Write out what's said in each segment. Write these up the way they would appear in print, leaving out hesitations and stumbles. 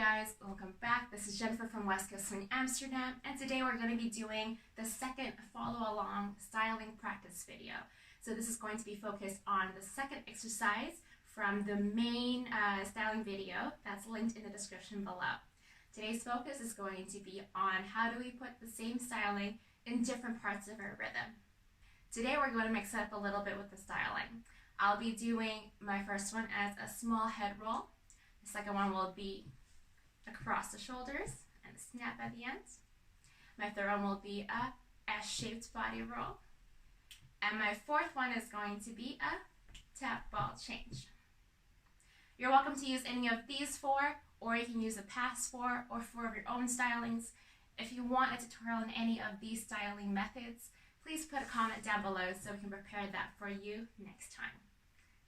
guys, welcome back. This is Jennifer from WCSA Amsterdam, and today we're going to be doing the second follow along styling practice video. So this is going to be focused on the second exercise from the main styling video that's linked in the description below. Today's focus is going to be on how do we put the same styling in different parts of our rhythm. Today we're going to mix it up a little bit with the styling. I'll be doing my first one as a small head roll. The second one will be across the shoulders and a snap at the end. My third one will be a S-shaped body roll. And my fourth one is going to be a tap ball change. You're welcome to use any of these four, or you can use a past four or four of your own stylings. If you want a tutorial on any of these styling methods, please put a comment down below so we can prepare that for you next time.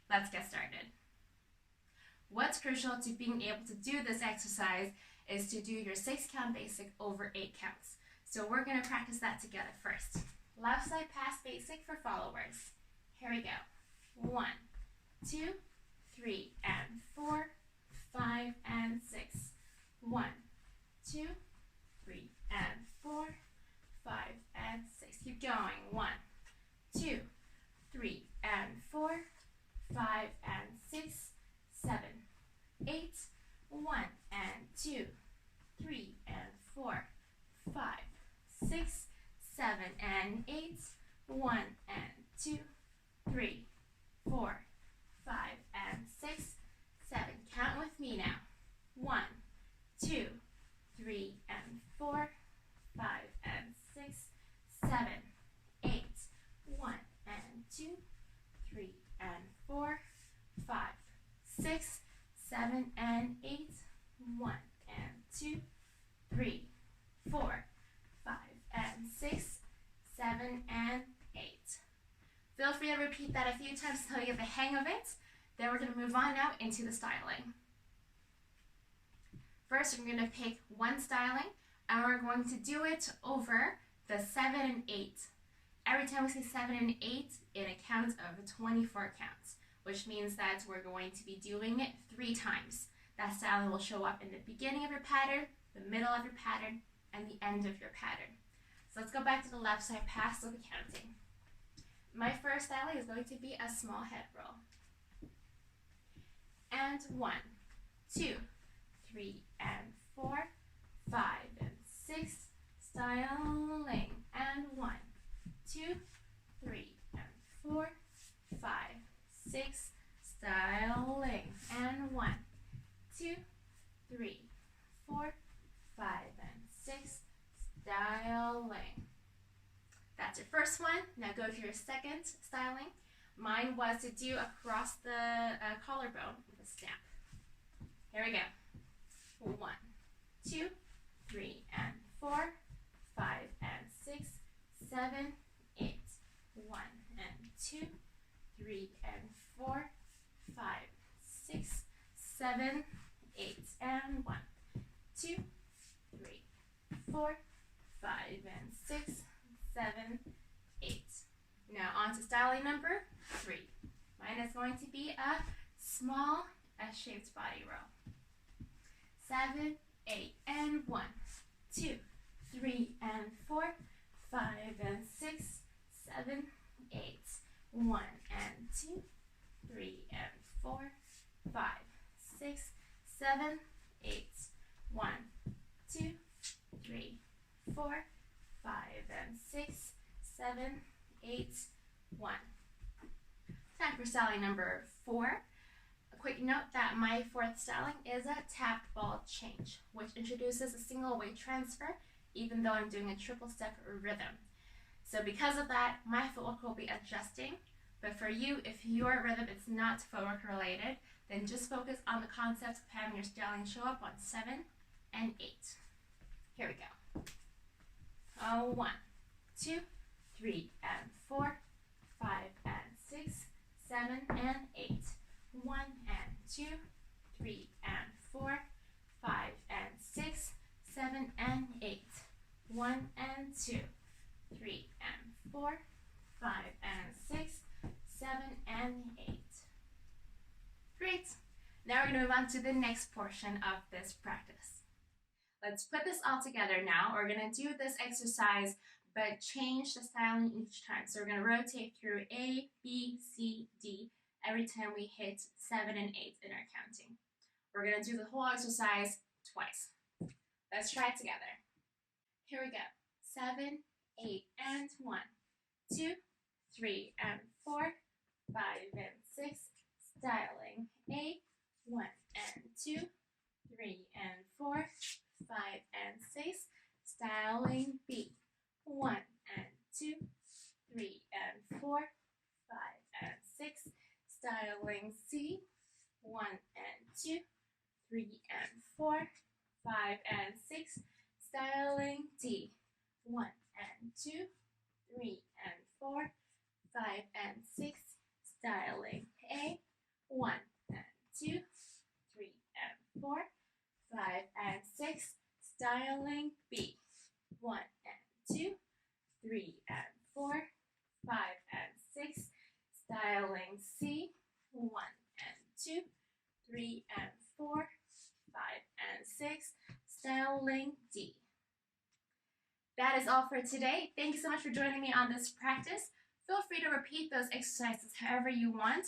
Let's get started. What's crucial to being able to do this exercise is to do your 6 count basic over 8 counts. So we're going to practice that together first. Left side pass basic for followers. Here we go. 1, 2, 3, and 4, 5, and 6. 1, 2, 3, and 4, 5, and 6. Keep going. 1, 2, 3, and 4, 5, and 6, 7, 8, 1, and 2, 3, and 4, 5, 6, 7, and 8, 1, and 2, 3, 4, 5, and 6, 7. Count with me now. 1, 2, 3, and 4, 5, and 6, 7, 8, 1, and 2, 3, and 4, 5, 6, 7, and 8, 1, and 2, 3, 4, 5, and 6, 7, and 8. Feel free to repeat that a few times until you get the hang of it. Then we're going to move on now into the styling. First, we're going to pick one styling, and we're going to do it over the 7 and 8. Every time we say 7 and 8, it accounts of 24 counts, which means that we're going to be doing it 3 times. That styling will show up in the beginning of your pattern, the middle of your pattern, and the end of your pattern. So let's go back to the left side pass of the counting. My first styling is going to be a small head roll. And 1, 2, 3, and 4, 5, and 6, styling, and 1, 2, 3, and 4, 5, 6, styling, and 1, 2, 3, 4, 5, and 6, styling. That's your first one. Now go to your second styling. Mine was to do across the collarbone with a snap. Here we go. 1, 2, 3, and 4, 5, and 6, 7, 8. 1, and 2, 3, and 4, 5, 6, 7, 8. And 1, 2, 3, 4, 5, and 6, 7, 8. Now on to styling number 3. Mine is going to be a small S-shaped body roll. 7, 8, and 1, 2, 3, and 4, 5, and 6, 7, 8. 1, and 2, 3, and 4, 5, 6, 7, 8. 1, 2, 3, 4, 5, and 6, 7, 8, 1. Time for styling number 4. A quick note that my fourth styling is a tap ball change, which introduces a single weight transfer, even though I'm doing a triple step rhythm. So because of that, my footwork will be adjusting. But for you, if your rhythm is not footwork related, then just focus on the concepts of having your styling show up on 7 and 8. Here we go. 1, 2, 3, and 4, 5, and 6, 7, and 8. 1, and 2, 3, and 4, 5, and 6, 7, and 8. 1, and 2, 3, and 4, 5, and 6, 7, and 8. Great. Now we're going to move on to the next portion of this practice. Let's put this all together now. We're going to do this exercise, but change the styling each time. So we're going to rotate through A, B, C, D every time we hit 7 and 8 in our counting. We're going to do the whole exercise twice. Let's try it together. Here we go. 7, 8, and 1, 2, 3, and 4, 5, and 6. Styling A, 1 and 2, 3 and 4, 5 and 6. Styling B, 1 and 2, 3 and 4, 5 and 6. Styling C, 1 and 2, 3 and 4, 5 and 6. Styling D, 1 and 2, 3 and 4, 5 and 6. Styling A, 1 and 2, 3 and 4, 5 and 6. Styling B, 1 and 2, 3 and 4, 5 and 6. Styling C, 1 and 2, 3 and 4, 5 and 6. Styling D. That is all for today. Thank you so much for joining me on this practice. Feel free to repeat those exercises however you want,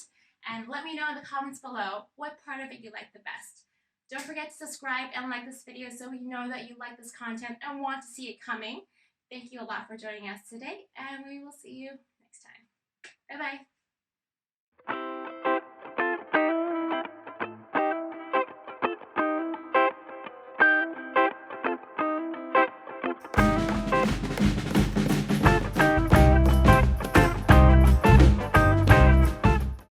and let me know in the comments below what part of it you like the best. Don't forget to subscribe and like this video so we know that you like this content and want to see it coming. Thank you a lot for joining us today, and we will see you next time. Bye-bye.